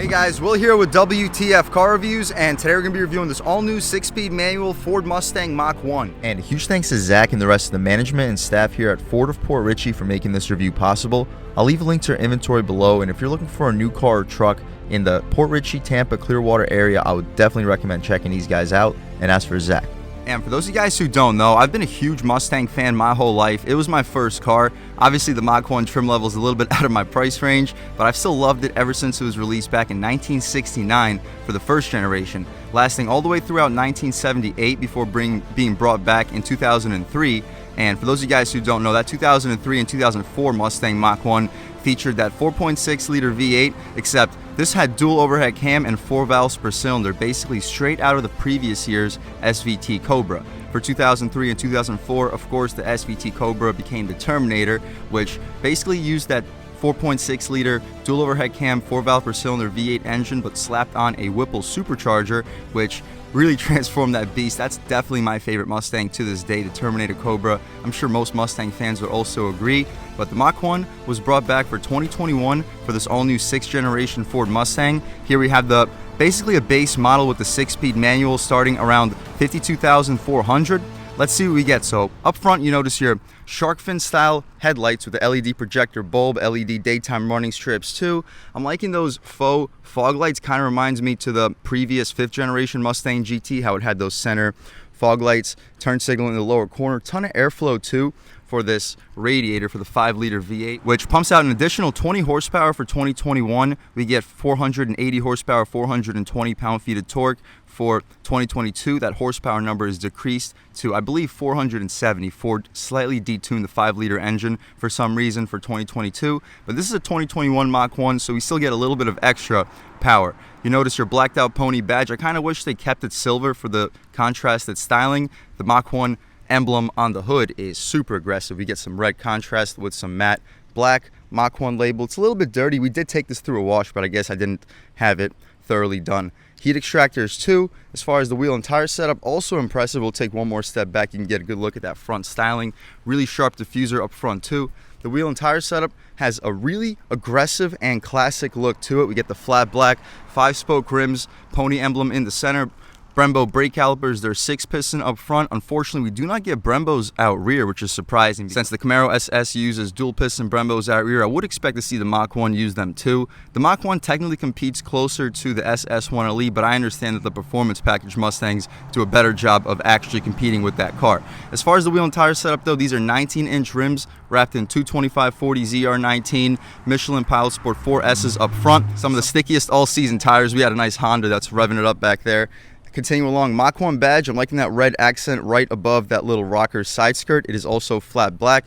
Hey guys, Will here with W.T.F car reviews, and today we're going to be reviewing this all-new 6-speed manual Ford Mustang Mach-1. And a huge thanks to Zach and the rest of the management and staff here at Ford of Port Richey for making this review possible. I'll leave a link to our inventory below, and if you're looking for a new car or truck in the Port Richey, Tampa, Clearwater area, I would definitely recommend checking these guys out. And as for Zach. And for those of you guys who don't know, I've been a huge Mustang fan my whole life. It was my first car. Obviously, the Mach-1 trim level is a little bit out of my price range, but I've still loved it ever since it was released back in 1969 for the first generation, lasting all the way throughout 1978 before being brought back in 2003. And for those of you guys who don't know, that 2003 and 2004 Mustang Mach-1 featured that 4.6-liter V8, except this had dual overhead cam and 4 valves per cylinder, basically straight out of the previous year's SVT Cobra. For 2003 and 2004, of course, the SVT Cobra became the Terminator, which basically used that 4.6-liter dual overhead cam 4 valve per cylinder V8 engine, but slapped on a Whipple supercharger, which really transformed that beast. That's definitely my favorite Mustang to this day, the Terminator Cobra. I'm sure most Mustang fans would also agree, but the Mach-1 was brought back for 2021 for this all-new 6th generation Ford Mustang. Here we have basically a base model with the 6-speed manual starting around $52,400. Let's see what we get. So up front, you notice your shark fin style headlights with the LED projector bulb, LED daytime running strips too. I'm liking those faux fog lights. Kind of reminds me to the previous 5th generation Mustang GT, how it had those center fog lights, turn signal in the lower corner, ton of airflow too for this radiator for the 5-liter V8, which pumps out an additional 20 horsepower for 2021. We get 480 horsepower, 420 pound-feet of torque. For 2022, that horsepower number is decreased to, I believe, 470. Ford slightly detuned the 5-liter engine for some reason for 2022, but this is a 2021 Mach-1, so we still get a little bit of extra power. You notice your blacked out pony badge. I kind of wish they kept it silver for the contrasted styling. The Mach-1 emblem on the hood is super aggressive. We get some red contrast with some matte black Mach-1 label. It's a little bit dirty. We did take this through a wash, but I guess I didn't have it thoroughly done. Heat extractors too. As far as the wheel and tire setup, also impressive. We'll take one more step back. You can get a good look at that front styling. Really sharp diffuser up front too. The wheel and tire setup has a really aggressive and classic look to it. We get the flat black 5-spoke rims, pony emblem in the center. Brembo brake calipers, they're 6-piston up front. Unfortunately, we do not get Brembos out rear, which is surprising. Since the Camaro SS uses dual-piston Brembos out rear, I would expect to see the Mach-1 use them too. The Mach-1 technically competes closer to the SS1LE, but I understand that the performance package Mustangs do a better job of actually competing with that car. As far as the wheel and tire setup though, these are 19-inch rims wrapped in 225/40 ZR19 Michelin Pilot Sport 4S's up front. Some of the stickiest all-season tires. We had a nice Honda that's revving it up back there. Continue along, Mach-1 badge. I'm liking that red accent right above that little rocker side skirt. It is also flat black.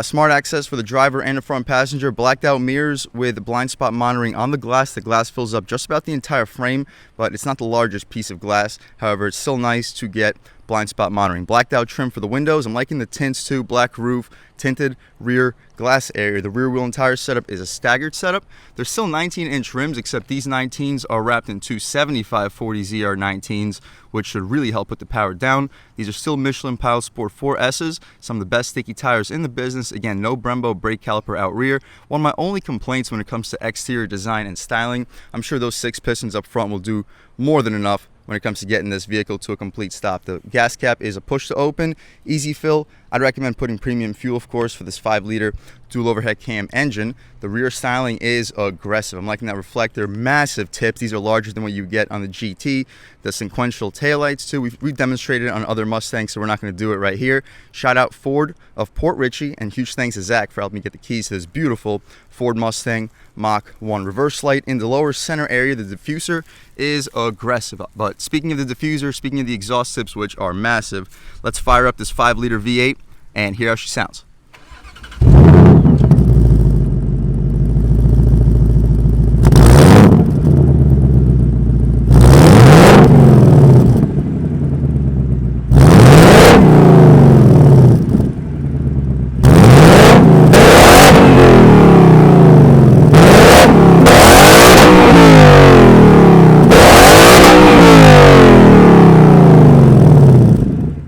Smart access for the driver and the front passenger. Blacked out mirrors with blind spot monitoring on the glass. The glass fills up just about the entire frame, but it's not the largest piece of glass. However, it's still nice to get blind spot monitoring. Blacked out trim for the windows. I'm liking the tints too. Black roof, tinted rear glass area. The rear wheel and tire setup is a staggered setup. They're still 19-inch rims, except these 19s are wrapped in two 75/40 ZR19s, which should really help put the power down. These are still Michelin Pilot Sport 4S's, some of the best sticky tires in the business. Again, no Brembo brake caliper out rear. One of my only complaints when it comes to exterior design and styling, I'm sure those 6 pistons up front will do more than enough when it comes to getting this vehicle to a complete stop. The gas cap is a push to open, easy fill. I'd recommend putting premium fuel, of course, for this 5-liter dual overhead cam engine. The rear styling is aggressive. I'm liking that reflector, massive tips. These are larger than what you get on the GT. The sequential taillights too. We've demonstrated it on other Mustangs, so we're not going to do it right here. Shout out Ford of Port Richey, and huge thanks to Zach for helping me get the keys to this beautiful Ford Mustang Mach-1. Reverse light in the lower center area. The diffuser is aggressive. But speaking of the diffuser, speaking of the exhaust tips, which are massive, let's fire up this 5-liter V8 and hear how she sounds.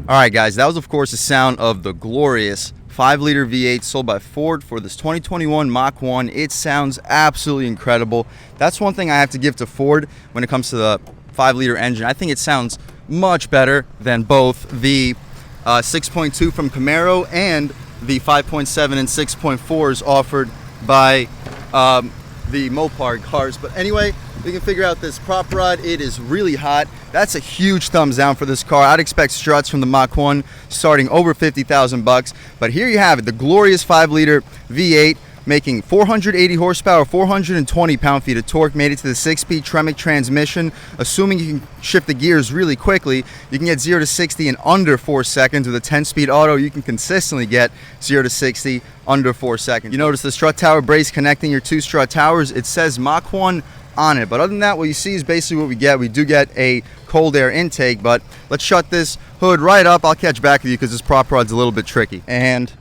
Alright guys, that was of course the sound of the glorious 5-liter V8 sold by Ford for this 2021 Mach-1. It sounds absolutely incredible. That's one thing I have to give to Ford when it comes to the 5-liter engine. I think it sounds much better than both the 6.2 from Camaro and the 5.7 and 6.4s offered by the Mopar cars. But anyway, we can figure out this prop rod. It is really hot. That's a huge thumbs down for this car. I'd expect struts from the Mach-1 starting over 50,000 bucks. But here you have it, the glorious 5-liter V8 making 480 horsepower, 420 pound-feet of torque, made it to the 6-speed Tremec transmission. Assuming you can shift the gears really quickly, you can get 0 to 60 in under 4 seconds. With a 10-speed auto, you can consistently get 0 to 60 under 4 seconds. You notice the strut tower brace connecting your 2 strut towers. It says Mach-1 on it, but other than that, what you see is basically what we get. We do get a cold air intake, but let's shut this hood right up. I'll catch back with you because this prop rod's a little bit tricky. And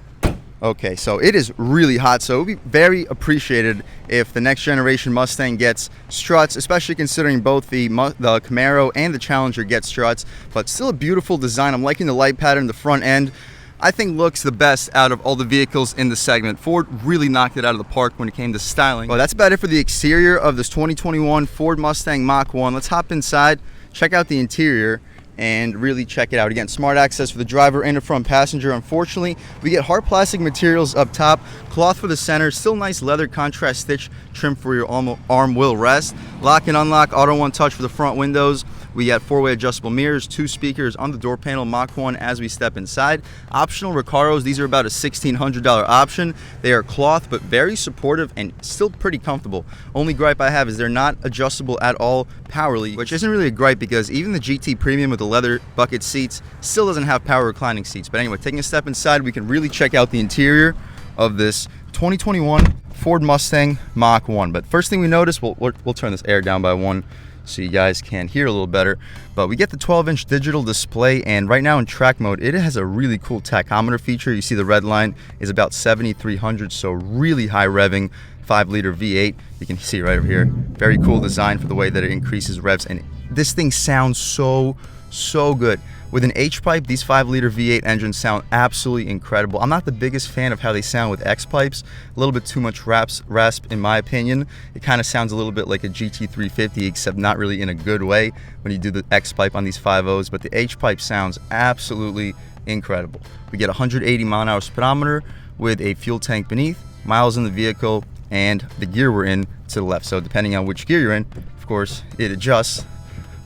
okay, so it is really hot, so it would be very appreciated if the next generation Mustang gets struts, especially considering both the Camaro and the Challenger get struts. But still a beautiful design. I'm liking the light pattern. The front end, I think, looks the best out of all the vehicles in the segment. Ford really knocked it out of the park when it came to styling. Well, that's about it for the exterior of this 2021 Ford Mustang Mach-1. Let's hop inside, check out the interior, and really check it out. Again, smart access for the driver and the front passenger. Unfortunately, we get hard plastic materials up top, cloth for the center, still nice leather contrast stitch trim for your arm wheel rest. Lock and unlock, auto one touch for the front windows. We got 4-way adjustable mirrors, 2 speakers on the door panel, Mach-1 as we step inside. Optional Recaros, these are about a $1,600 option. They are cloth, but very supportive and still pretty comfortable. Only gripe I have is they're not adjustable at all powerly, which isn't really a gripe because even the GT Premium with the leather bucket seats still doesn't have power reclining seats. But anyway, taking a step inside, we can really check out the interior of this 2021 Ford Mustang Mach-1. But first thing we notice, we'll turn this air down by 1 so you guys can hear a little better. But we get the 12-inch digital display, and right now in track mode, it has a really cool tachometer feature. You see the red line is about 7,300, so really high revving 5-liter V8. You can see right over here. Very cool design for the way that it increases revs, and this thing sounds so good. With an H-pipe, these 5-liter V8 engines sound absolutely incredible. I'm not the biggest fan of how they sound with X-pipes. A little bit too much rasp in my opinion. It kind of sounds a little bit like a GT350, except not really in a good way when you do the X-pipe on these 5.0s, but the H-pipe sounds absolutely incredible. We get 180 mile-an-hour speedometer with a fuel tank beneath, miles in the vehicle, and the gear we're in to the left. So depending on which gear you're in, of course, it adjusts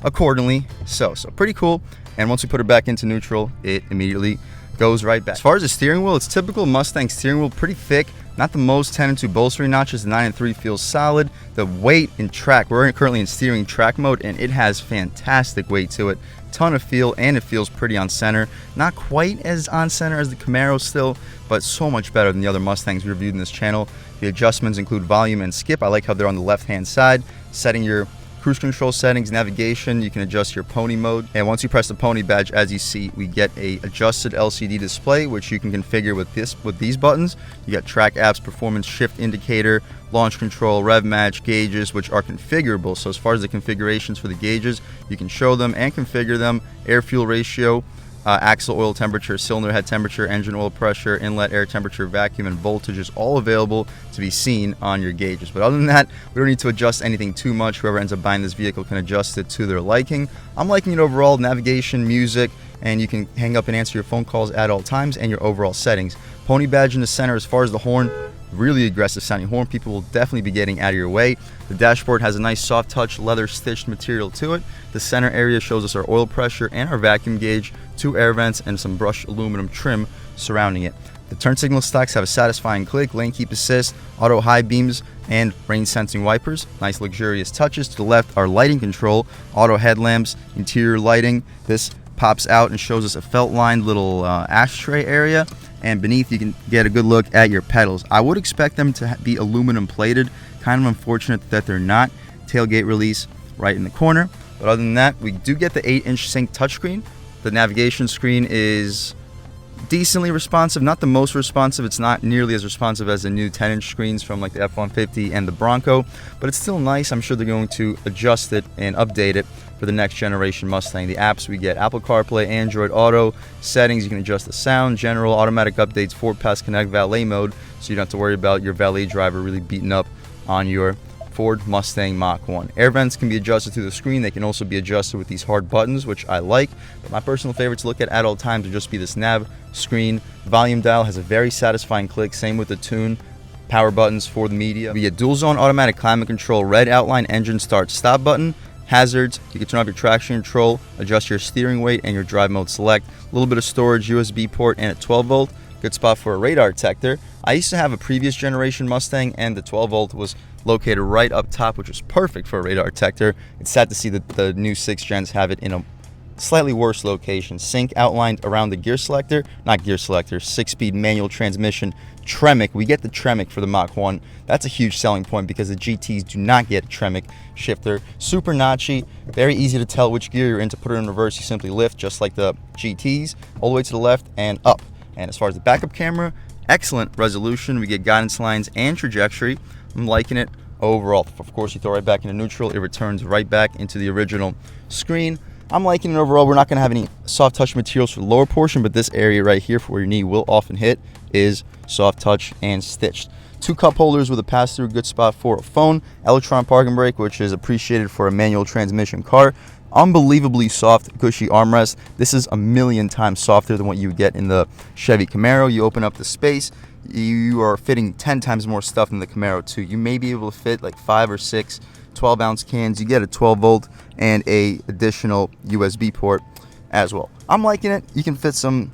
accordingly. So pretty cool. And once we put it back into neutral, it immediately goes right back. As far as the steering wheel, it's typical Mustang steering wheel, pretty thick, not the most 10 and 2 bolstering notches. The 9 and 3 feels solid. The weight in track, we're currently in steering track mode, and it has fantastic weight to it. Ton of feel, and it feels pretty on center. Not quite as on center as the Camaro still, but so much better than the other Mustangs we reviewed in this channel. The adjustments include volume and skip. I like how they're on the left-hand side. Setting your cruise control settings, navigation, you can adjust your pony mode, and once you press the pony badge, as you see, we get a adjusted LCD display, which you can configure with these buttons. You got track apps, performance shift indicator, launch control, rev match, gauges, which are configurable. So as far as the configurations for the gauges, you can show them and configure them. Air fuel ratio, axle oil temperature, cylinder head temperature, engine oil pressure, inlet air temperature, vacuum, and voltage is all available to be seen on your gauges. But other than that, we don't need to adjust anything too much. Whoever ends up buying this vehicle can adjust it to their liking. I'm liking it overall. Navigation, music, and you can hang up and answer your phone calls at all times, and your overall settings. Pony badge in the center. As far as the horn, really aggressive sounding horn. People will definitely be getting out of your way. The dashboard has a nice soft touch leather stitched material to it. The center area shows us our oil pressure and our vacuum gauge, 2 air vents, and some brushed aluminum trim surrounding it. The turn signal stocks have a satisfying click, lane keep assist, auto high beams, and rain sensing wipers. Nice luxurious touches. To the left are lighting control, auto headlamps, interior lighting. This pops out and shows us a felt lined little ashtray area, and beneath you can get a good look at your pedals. I would expect them to be aluminum plated. Kind of unfortunate that they're not. Tailgate release right in the corner, but other than that, we do get the 8-inch sync touchscreen. The navigation screen is decently responsive, not the most responsive. It's not nearly as responsive as the new 10-inch screens from like the F-150 and the Bronco, but it's still nice. I'm sure they're going to adjust it and update it for the next generation Mustang. The apps we get: Apple CarPlay, Android Auto, settings, you can adjust the sound, general, automatic updates, Ford Pass Connect, valet mode, so you don't have to worry about your valet driver really beating up on your Ford Mustang Mach-1. Air vents can be adjusted through the screen. They can also be adjusted with these hard buttons, which I like, but my personal favorite to look at all times would just be this nav screen. Volume dial has a very satisfying click, same with the tune. Power buttons for the media. We get dual zone automatic climate control, red outline engine start stop button, hazards, you can turn off your traction control, adjust your steering weight and your drive mode select, a little bit of storage, USB port, and a 12 volt. Good spot for a radar detector. I used to have a previous generation Mustang and the 12 volt was located right up top, which was perfect for a radar detector. It's sad to see that the new 6 gens have it in a slightly worse location. Sync outlined around the gear selector, not gear selector, 6-speed manual transmission. Tremec, we get the Tremec for the Mach-1. That's a huge selling point because the GTs do not get a Tremec shifter. Super notchy, very easy to tell which gear you're in. To put it in reverse, you simply lift just like the GTs, all the way to the left and up. And as far as the backup camera, excellent resolution. We get guidance lines and trajectory. I'm liking it overall. Of course, you throw right back into neutral, it returns right back into the original screen. I'm liking it overall. We're not going to have any soft touch materials for the lower portion, but this area right here for where your knee will often hit is soft touch and stitched. 2 cup holders with a pass-through, good spot for a phone. Electronic parking brake, which is appreciated for a manual transmission car. Unbelievably soft, cushy armrest. This is a million times softer than what you would get in the Chevy Camaro. You open up the space, you are fitting 10 times more stuff than the Camaro too. You may be able to fit like 5 or 6 12-ounce cans. You get a 12 volt and a additional USB port as well. I'm liking it. You can fit some,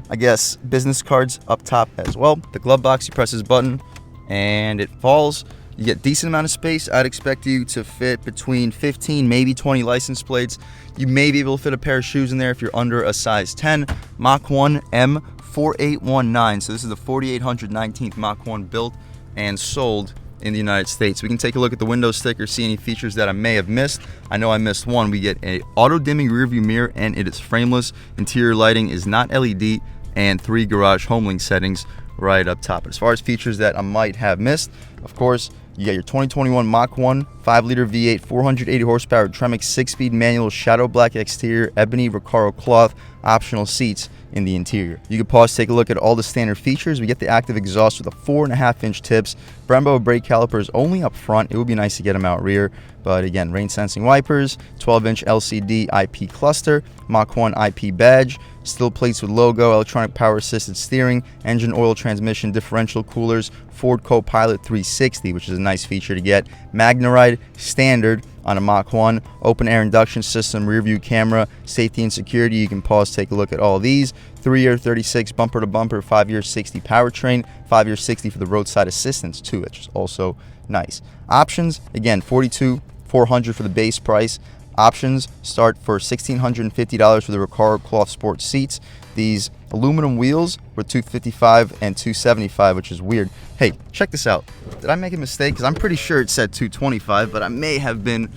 I guess, business cards up top as well. The glove box, you press this button and it falls. You get decent amount of space. I'd expect you to fit between 15, maybe 20 license plates. You may be able to fit a pair of shoes in there if you're under a size 10. Mach-1 M4819. So this is the 4819th Mach-1 built and sold in the United States. We can take a look at the window sticker, see any features that I may have missed. I know I missed one. We get a auto dimming rear view mirror and it is frameless. Interior lighting is not LED, and 3 garage home link settings right up top. As far as features that I might have missed, of course, you got your 2021 Mach-1 5-liter V8, 480 horsepower Tremec 6-speed manual, shadow black exterior, ebony Recaro cloth, optional seats in the interior. You can pause, take a look at all the standard features. We get the active exhaust with a 4.5-inch tips. Brembo brake calipers only up front. It would be nice to get them out rear, but again, rain sensing wipers, 12-inch LCD IP cluster, Mach-1 IP badge, steel plates with logo, electronic power assisted steering, engine oil transmission, differential coolers, Ford Copilot 360, which is a nice feature to get, Magnaride standard on a Mach-1, open air induction system, rear view camera, safety and security. You can pause, take a look at all these. 3-year 36 bumper to bumper, 5-year 60 powertrain, 5-year 60 for the roadside assistance too, which is also nice. Options, again, $42,400 for the base price. Options start for $1,650 for the Recaro cloth sport seats. These aluminum wheels were $255 and $275, which is weird. Hey, check this out. Did I make a mistake? Because I'm pretty sure it said $225, but I may have been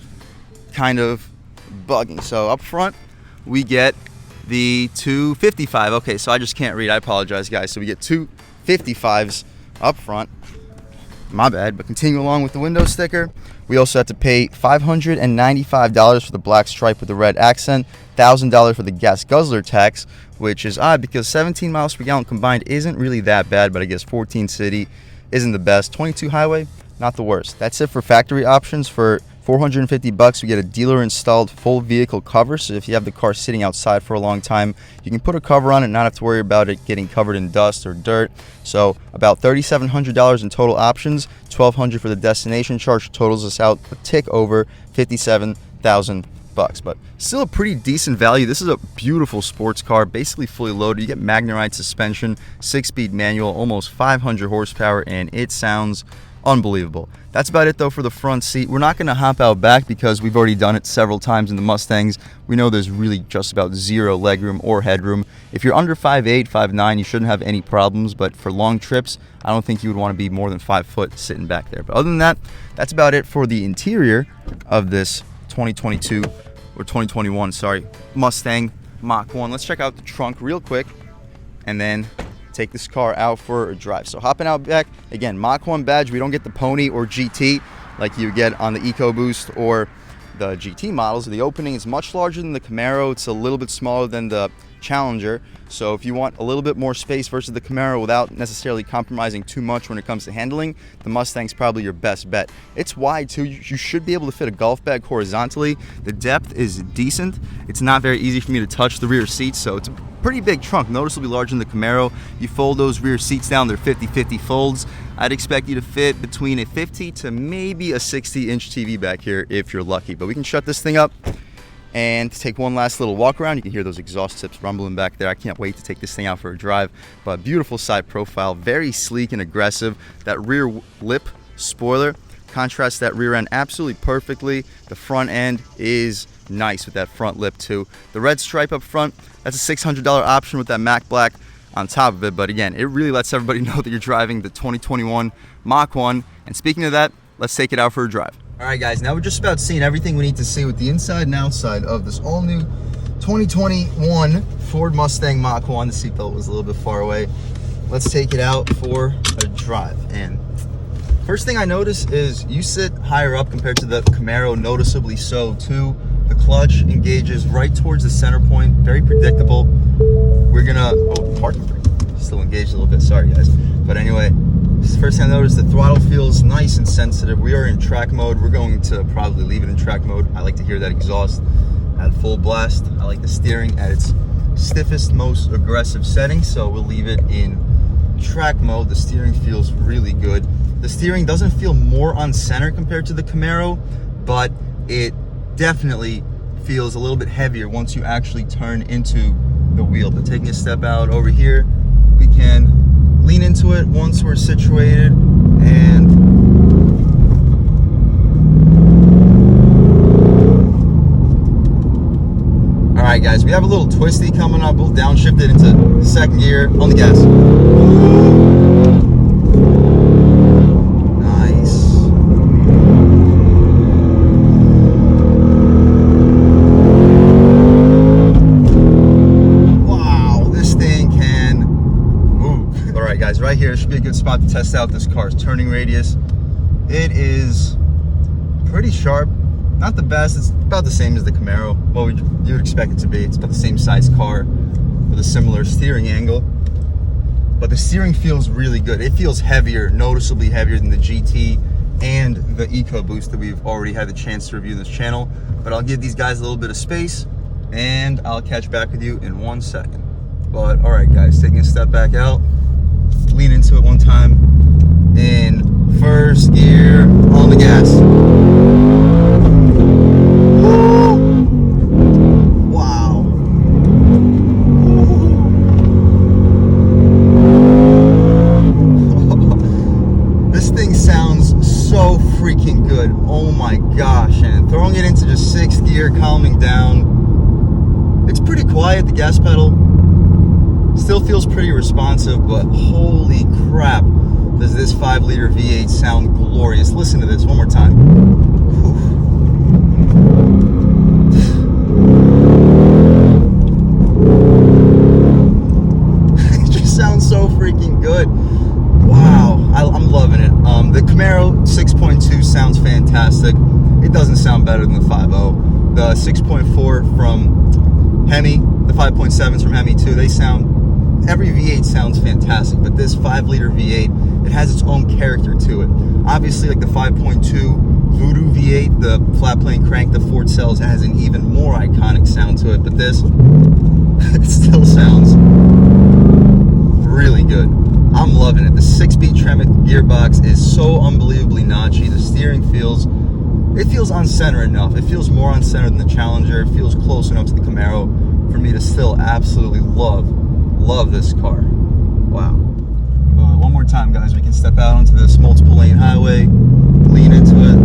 kind of bugging. So up front, we get the $255. Okay, so I just can't read. I apologize, guys. So we get $255s up front. My bad, but continue along with the window sticker. We also have to pay $595 for the black stripe with the red accent, $1,000 for the gas guzzler tax, which is odd because 17 miles per gallon combined isn't really that bad, but I guess 14 city isn't the best. 22 highway, not the worst. That's it for factory options. For $450, we get a dealer installed full vehicle cover. So if you have the car sitting outside for a long time, you can put a cover on it and not have to worry about it getting covered in dust or dirt. So about $3,700 in total options, $1,200 for the destination charge, totals us out a tick over $57,000. But still a pretty decent value. This is a beautiful sports car, basically fully loaded. You get Magnaride suspension, 6-speed manual, almost 500 horsepower, and it sounds unbelievable. That's about it though for the front seat. We're not going to hop out back because we've already done it several times in the Mustangs. We know there's really just about zero legroom or headroom. If you're under 5'8", 5'9", you shouldn't have any problems, but for long trips, I don't think you would want to be more than 5 foot sitting back there. But other than that, that's about it for the interior of this 2022 or 2021, sorry, Mustang Mach-1. Let's check out the trunk real quick. and then take this car out for a drive. So hopping out back, again, Mach-1 badge. We don't get the Pony or GT like you get on the EcoBoost or the GT models. The opening is much larger than the Camaro. It's a little bit smaller than the Challenger. So if you want a little bit more space versus the Camaro without necessarily compromising too much when it comes to handling, the Mustang's probably your best bet. It's wide too. You should be able to fit a golf bag horizontally. The depth is decent. It's not very easy for me to touch the rear seats, so it's a pretty big trunk, noticeably larger than the Camaro. You fold those rear seats down, they're 50-50 folds. I'd expect you to fit between a 50 to maybe a 60-inch TV back here if you're lucky. But we can shut this thing up and take one last little walk around. You can hear those exhaust tips rumbling back there. I can't wait to take this thing out for a drive. But beautiful side profile, very sleek and aggressive. That rear lip spoiler contrasts that rear end absolutely perfectly. The front end is nice with that front lip too. The red stripe up front, that's a $600 option with that matte black on top of it. But again, it really lets everybody know that you're driving the 2021 Mach-1. And speaking of that, let's take it out for a drive. All right, guys, now we're just about seeing everything we need to see with the inside and outside of this all-new 2021 Ford Mustang Mach-1. The seatbelt was a little bit far away. Let's take it out for a drive. And first thing I notice is you sit higher up compared to the Camaro, noticeably so too. The clutch engages right towards the center point, very predictable. We're gonna, oh, parking brake still engaged a little bit, sorry guys. But anyway, first thing I noticed, the throttle feels nice and sensitive. We are in track mode. We're going to probably leave it in track mode. I like to hear that exhaust at full blast. I like the steering at its stiffest, most aggressive setting, so we'll leave it in track mode. The steering feels really good. The steering doesn't feel more on center compared to the Camaro, but it definitely feels a little bit heavier once you actually turn into the wheel. But taking a step out over here, we can lean into it once we're situated, and all right guys, we have a little twisty coming up. We'll downshift it into second gear on the gas. Right here should be a good spot to test out this car's turning radius. It is pretty sharp, not the best. It's about the same as the Camaro. Well, you would expect it to be. It's about the same size car with a similar steering angle, but the steering feels really good. It feels heavier, noticeably heavier than the GT and the EcoBoost that we've already had the chance to review in this channel. But I'll give these guys a little bit of space and I'll catch back with you in 1 second. But all right guys, taking a step back out, lean into it one time in first gear on the gas. Woo! Wow. This thing sounds so freaking good. Oh my gosh. And throwing it into just 6th gear, calming down. It's pretty quiet, the gas pedal. Still feels pretty responsive, but holy crap, does this 5-liter V8 sound glorious. Listen to this one more time. It just sounds so freaking good. Wow, I'm loving it. The Camaro 6.2 sounds fantastic. It doesn't sound better than the 5.0. The 6.4 from Hemi, the 5.7s from Hemi too, they sound, every V8 sounds fantastic, but this 5-liter V8, it has its own character to it. Obviously, like the 5.2 Voodoo V8, the flat plane crank the Ford sells, has an even more iconic sound to it, but this, it still sounds really good. I'm loving it. The 6-speed Tremec gearbox is so unbelievably notchy. The steering feels, it feels on center enough. It feels more on center than the Challenger. It feels close enough to the Camaro for me to still absolutely love this car. Wow. One more time guys, we can step out onto this multiple lane highway, lean into it.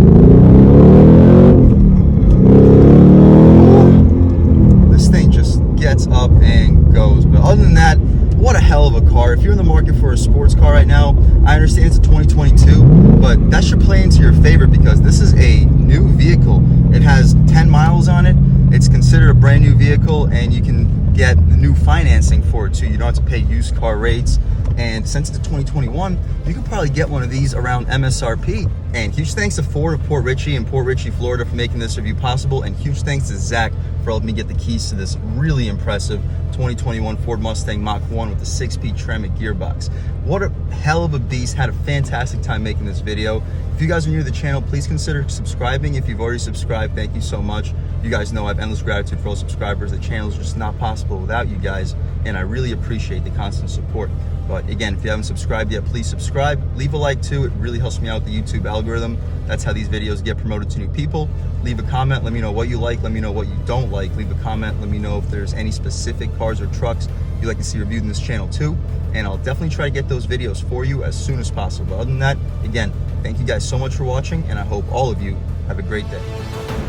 This thing just gets up and goes. But other than that, what a hell of a car. If you're in the market for a sports car right now, I understand it's a 2022, but that should play into your favor because this is a new vehicle. It has 10 miles on it. It's considered a brand new vehicle, and you can get the new financing for it too. You don't have to pay used car rates. And since it's 2021, you can probably get one of these around MSRP. And huge thanks to Ford of Port Richey in Port Richey, Florida for making this review possible. And huge thanks to Zach for helping me get the keys to this really impressive 2021 Ford Mustang Mach-1 with the 6-speed Tremec gearbox. What a hell of a beast. Had a fantastic time making this video. If you guys are new to the channel, please consider subscribing. If you've already subscribed, thank you so much. You guys know I have endless gratitude for all subscribers. The channel is just not possible without you guys, and I really appreciate the constant support. But again, if you haven't subscribed yet, please subscribe. Leave a like too. It really helps me out with the YouTube algorithm. That's how these videos get promoted to new people. Leave a comment. Let me know what you like. Let me know what you don't like. Leave a comment. Let me know if there's any specific cars or trucks you'd like to see reviewed in this channel too. And I'll definitely try to get those videos for you as soon as possible. But other than that, again, thank you guys so much for watching, and I hope all of you have a great day.